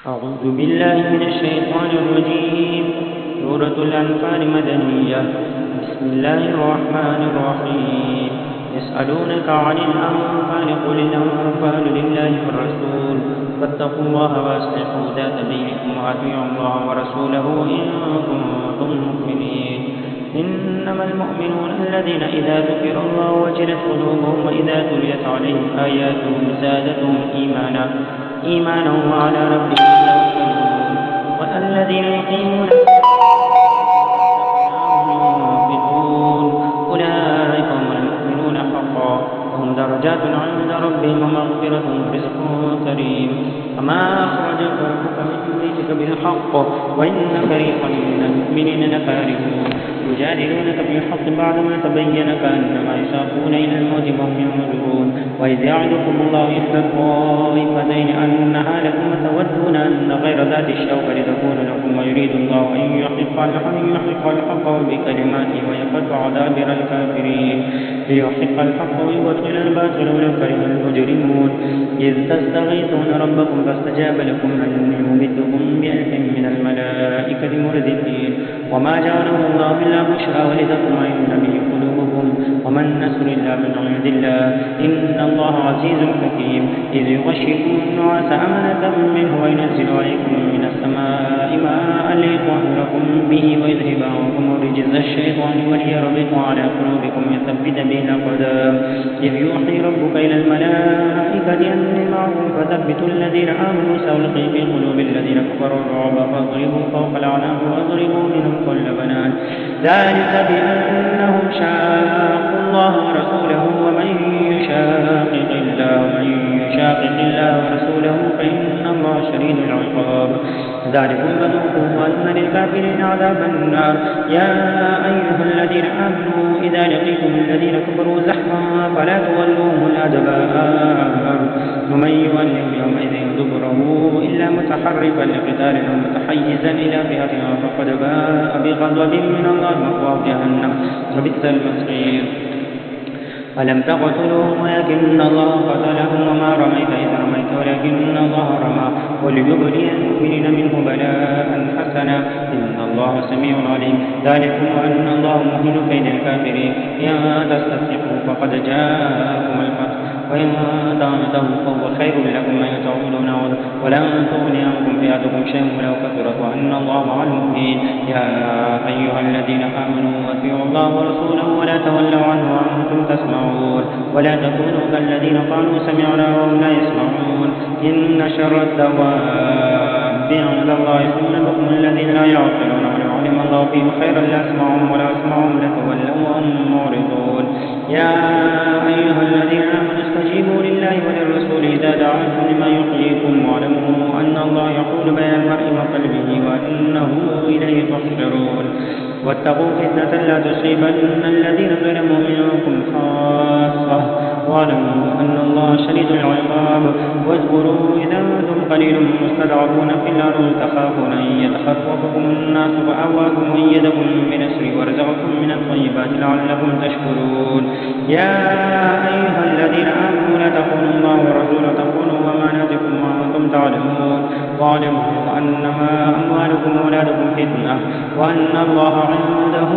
أعوذ بالله من الشيطان الرجيم. سورة الأنفال مدنية. بسم الله الرحمن الرحيم. يسألونك عن الأنفال قل الأنفال لله والرسول فاتقوا الله وأصلحوا ذات بينكم وأطيعوا الله ورسوله إن كنتم مؤمنين. إنما المؤمنون الذين إذا ذكر الله وجلت قلوبهم وإذا تليت عليهم آياته زادتهم إيمانا وعلى ربهم يتوكلون. والذين يقيمون ينفقون أولئك هم المؤمنون حقا وهم درجات عند ربهم ومغفرة ورزق كريم. وما أخرجك ربك من بيتك بالحق وإن فريقا من المؤمنين لكارهون يجادلونك بالحق بعدما تبين كأنما يساقون إلى الموت وهم ينظرون. وإذ يعدكم الله إحدى الطائفتين أنها لكم وتودون أن غير ذات الشوكة تكون لكم ويريد الله أن يحق الحق بكلماته ويقطع دابر الكافرين ليحق الحق ويبطل الباطل ولو كره المجرمون. إذ تستغيثون ربكم فاستجاب لكم أني ممدكم بألف من الملائكة مردفين. وما جعله الله إلا بشرى ولتطمئن به قلوبكم وما النصر إلا من عند الله إن الله عزيز حكيم. إذ يغشيكم النعاس أمنة منه وينزل عليكم من السماء ماء ليطهركم به ويذهب عنكم رجز الشيطان وليربط على قلوبكم يثبت به الأقدام. إذ يوحي ربك إلى الملائكة أني معكم فثبتوا الذين آمنوا سألقي في قلوب الذين كفروا الرعب فاضربوا فوق الأعناق واضربوا منهم كل بنان ذلك بأنهم شاقوا الله ورسوله ومن يشاقق الله ورسوله فإن الله شديد العقاب. ذلكم فذوقوه وأن للكافرين عذاب النار. يا أيها الذين آمنوا إذا لقيتم الذين كفروا زحفا فلا تولوهم الأدبار ومن يولهم يومئذ دبره إلا متحرفا لقتال أو متحيزا إلى فئة فقد باء بغضب من الله ومأواه جهنم وبئس المصير. ولم تقتلوهم ولكن الله قتلهم وما رميت إذ رميت ولكن الله رمى وليبلي المؤمنين منه بلاء حسنا إن الله سميع عليم. ذلكم وأن الله مهين كيد الكافرين. إن تستفتحوا فقد جاءكم الفتح وإن تنتهوا فهو خير لكم أن تعودون ولن تغني عنكم فئتكم شيئا ولو كثرت وأن الله مع المؤمنين. يا أيها الذين آمنوا أطيعوا الله ورسوله ولا تولوا عنه وأنتم تسمعون ولا تكونوا كالذين قالوا سمعنا وهم لا يسمعون. إن شر الدواب عند الله ثم البكم الذين لا يعقلون ولو علم الله فيهم خيرا لأسمعهم ولو أسمعهم لتولوا وهم معرضون. يا أيها الذين آمنوا استجيبوا لله وللرسول إذا دعاكم لما يحييكم واعلموا أن الله يحول بين المرء وقلبه وأنه إليه تحشرون. واتقوا فتنة لا تصيبن الذين ظلموا منكم خاصة واعلموا أن الله شديد العقاب. واذكروا إذا أنتم قليل مستضعفون في الأرض تخافون أن يتخطفكم الناس فآواكم وأيدكم بنصره ورزقكم من الطيبات لعلكم تشكرون. يا أيها الذين آمنوا لا تخونوا الله ورسوله تخونوا أماناتكم وأنتم تعلمون. واعلموا أنما أموالكم وأولادكم فتنة وأن الله عنده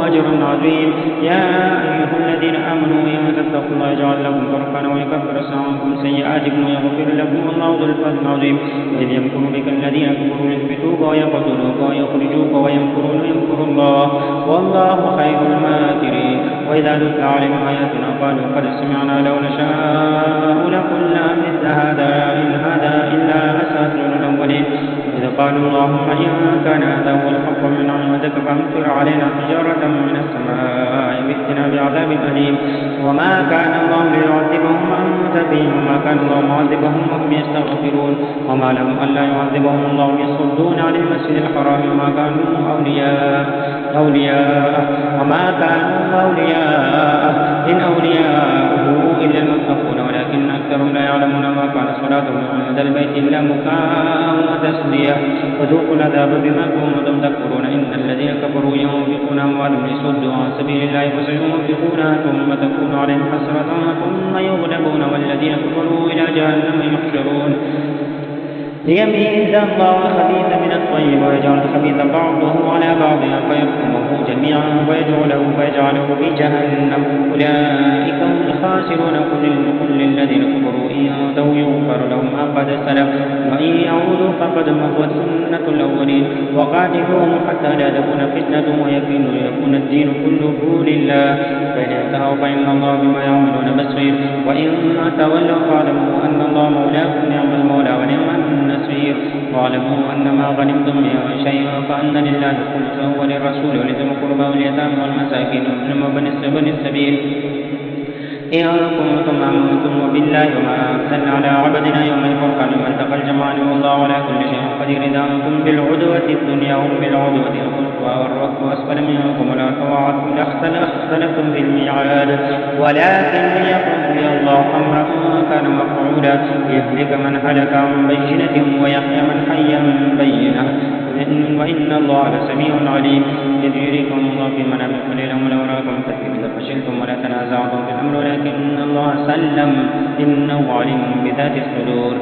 أجر عظيم. يا أيها الذين آمنوا إن تتقوا الله يجعل لكم فرقانا ويكفر عنكم سيئاتكم ويغفر لكم والله ذو الفضل العظيم. وإذ يمكر بك الذين كفروا ليثبتوك ويقتلوك ويخرجوك ويمكرون ويمكر الله والله خير الماكرين. وإذا تتلى عليهم آياتنا قالوا قد سمعنا لو نشاء لقلنا مثل هذا إن هذا إلا أساطير الأولين. إذ قالوا اللهم إن كان هذا هو الحق من عندك فأمطر علينا حجارة من السماء ائتنا بعذاب أليم. وما كان الله ليعذبهم وأنت فيهم وما كان الله معذبهم وهم يستغفرون. وما لهم ألا يعذبهم الله يصدون عن المسجد الحرام وما كانوا أولياءه إن أولياءه إلا المتقون ولكن أكثرهم لا يعلمون. ما كان صلاتهم عند البيت إلا مكاء وتسلية وذوقوا العذاب بما كنتم تكفرون. إن الذين كفروا ينفقون أموالهم ليصدوا عن سبيل الله فسينفقونها ثم تكون عليهم حسرة ثم يغلبون والذين كفروا إلى جهنم يحشرون. ليميز الله الخبيث من الطيب ويجعل الخبيث بعضه على بعض فيحكمه جميعا فيجعله في جهنم. أولئك هم الخاسرون. قل للذين كفروا إن ينتهوا يغفر لهم ما قد سلف وإن يعودوا فقد مضت سنة الأولين وقاتلوهم حتى لا تكون فتنة ويكون الدين كله لله. فإن انتهوا فإن الله بما يعملون بصير وإن تولوا فاعلموا أن الله مولاكم نعم المولى ونعم النصير. واعلموا أن ما غنمتم من شيء فأن لله خمسه وللرسول ولذي القربى واليتامى والمساكين وابن السبيل إن كنتم آمنتم بالله وما أنزلنا على عبدنا يوم الفرقان يوم التقى الجمعان والله على كل شيء قدير. إذا أنتم بالعدوة الدنيا هم بالعدوة القصوى والركب أسفل منكم ولا تواعدوا لاختلفتم في الميعاد ولكن ليقضي الله أمرا كان مفعولا ليهلك من هلك عن بينة ويحيى من حي من بينة وإن الله لسميع عليم. إذ يريكم الله في منامكم قليلا ولو راكم كثيرا لفشلتم ولا تنازعتم في الأمر ولكن الله سلم إنه عليم بذات الصدور.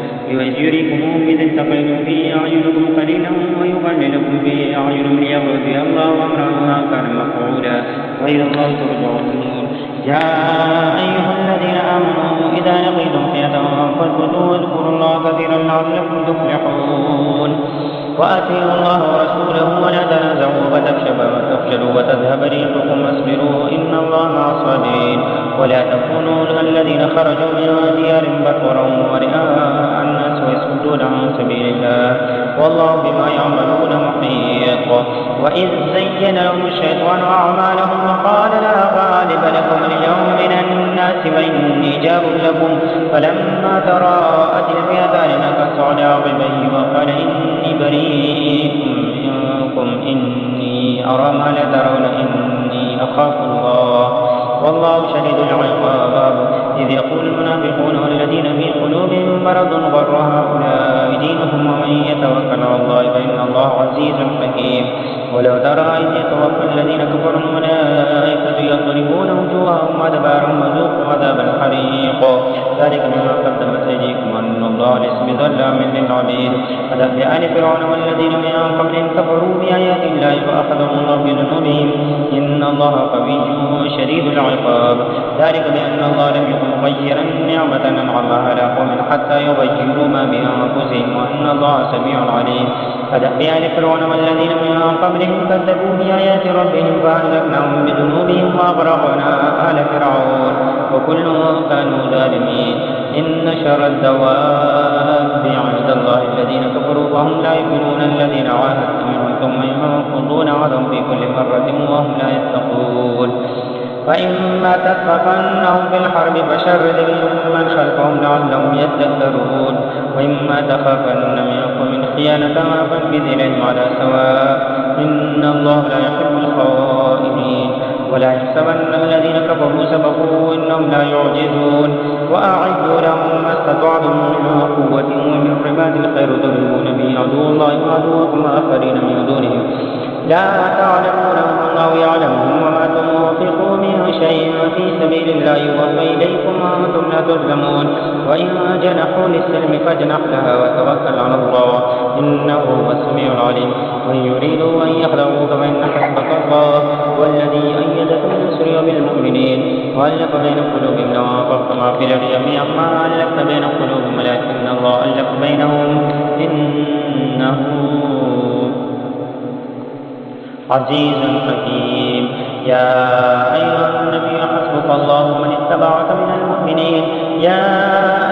يريكم إذ التقيتم في أعينكم قليلا ويقللكم في أعينهم ليقضي الله أمرا كان مفعولا وإلى الله ترجع الأمور. يا أيها الذين آمنوا إذا لقيتم فئة فاثبتوا واذكروا الله كثيرا لعلكم تفلحون. وأطيعوا الله ورسوله ولا تنازعوا فتفشلوا وتذهب ريحكم واصبروا إن الله مع الصابرين. ولا تكونوا كالذين خرجوا من ديارهم بطرا ورئاء الناس ويصدون عن سبيل الله والله بما يعملون محيط. وإذ زين لهم الشيطان أعمالهم وقال لا غالب لكم اليوم من الناس وإني جار لكم فلما تراءت الفئتان نكص على عقبيه وقال إني بريء منكم إني أرى ما لا ترون إني أخاف الله والله شديد العقاب. إذ يقول المنافقون والذين في قلوبهم مرض غر هؤلاء دينهم ومن يتوكل على الله فإن الله عزيز حكيم. ولو ترى إذ يتوفى الذين كفروا الملائكة يضربون وجوههم وأدبارهم وذوقوا عذاب الحريق ذلك بما قدمت أيديكم أن الله ليس بظلام للعبيد. كدأب آل فرعون والذين من قبلهم كفروا بآيات الله فأخذهم الله بذنوبهم إن الله قوي شديد العقاب. ذلك بأن الله لم يكن مغيرا نعمة أنعمها على قوم حتى يغيروا ما بأنفسهم وأن الله سميع عليم. كدأب آل فرعون والذين من قبلهم كذبوا بآيات ربهم فأهلكناهم بذنوبهم وأغرقنا آل فرعون وكل كانوا ظالمين. إن شر الدواب عند الله الذين كفروا وهم لا يؤمنون الذين عاهدت منهم ثم ينقضون عهدهم في كل مرة وهم لا يتقون. فإما تثقفنهم في الحرب فشرد بهم من خلفهم لعلهم يذكرون وإما تخافن من قوم خيانة فانبذ إليهم على سواء إن الله لا يحب الخائنين. ولا يحسبن الذين كفروا سبقوا إنهم لا يعجزون. وأعدوا لهم ما استطعتم من قوة ومن رباط الخير ترهبون به عدو الله وعدوكم آخرين من دونهم لا تعلمونهم الله يعلمهم وما تنفقوا من شيء في سبيل الله يوفى إليكم وأنتم لا تظلمون. وإن جنحوا للسلم فاجنح لها وتوكل على الله إنه هو السميع العليم. وإن يريدوا أن يخدعوك فإن حسبك الله والذي أيدك بالنصر وبالمؤمنين وألف بين قلوبهم لو أنفقت ما في الأرض جميعا ما ألفت بين قلوبهم ولكن الله ألف بينهم إنه عزيز حكيم. يا أيها النبي حسبك الله ومن اتبعك من المؤمنين. يا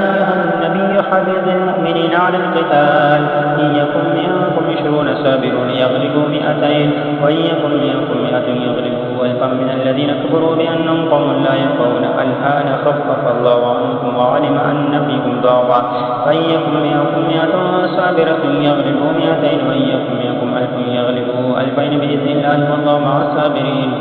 أيها النبي حرض المؤمنين على القتال إن يكن منكم 20 صابرون يغلبوا 200 وإن يكن منكم 100 يغلبوا 1000 من الذين كفروا بأنهم قوم لا يفقهون. الآن خفف الله عنكم وعلم أن فيكم ضعفا فإن يكن منكم 100 صابرة يغلبوا 200 وإن يكن منكم 1000 يغلبوا 2000 بإذن الله والله مع الصابرين.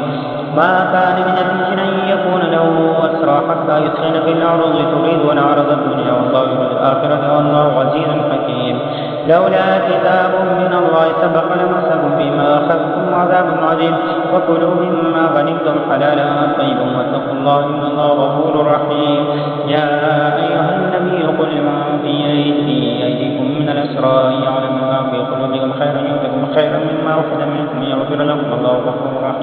ما كان من نبي أن يكون له أسرى حتى يثخن في الأرض تريدون عرض الدنيا والله في الآخرة والله عزيز حكيم. لولا كتاب من الله سبق لمسكم فيما أخذتم عذاب عظيم. وكلوا مما غنمتم حلالا طيبا واتقوا الله إن الله غفور رحيم. يا أيها النبي قل لمن في أيديكم من الأسرى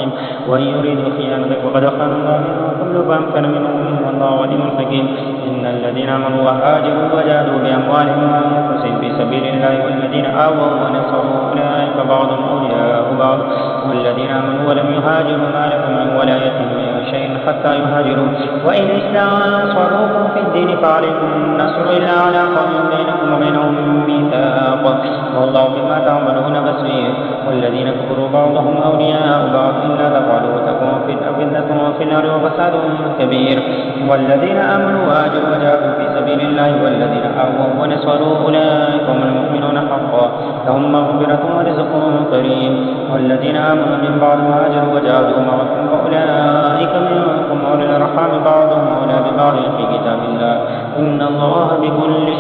الرحيم وإن يريدوا خيانتك وقد خانوا الله من قبل فأمكن منهم والله عليم حكيم إن الذين آمنوا وهاجروا وجاهدوا بأموالهم وأنفسهم في سبيل الله والذين آووا ونصروا أولئك بعضهم أولياء بعض والذين آمنوا ولم يهاجروا ما لكم من ولايتهم من شيء حتى يهاجروا وإن استنصروكم في الدين فعليكم النصر إلا على قوم بينكم وبينهم ميثاق والله بما تعملون بصير والذين كفروا بعضهم أولياء بعض إلا تفعلوا تكون فتنة في النار وفساد كبير والذين آمنوا وهاجروا وجاهدوا في سبيل الله والذين آووا ونصروا أولئك هم المؤمنون حقا لهم مغفرة ورزق كريم والذين آمنوا من بعد وهاجروا وجاهدوا معكم فأولئك منكم أولي الأرحام بعضهم أولى ببعض في كتاب الله إن الله بكل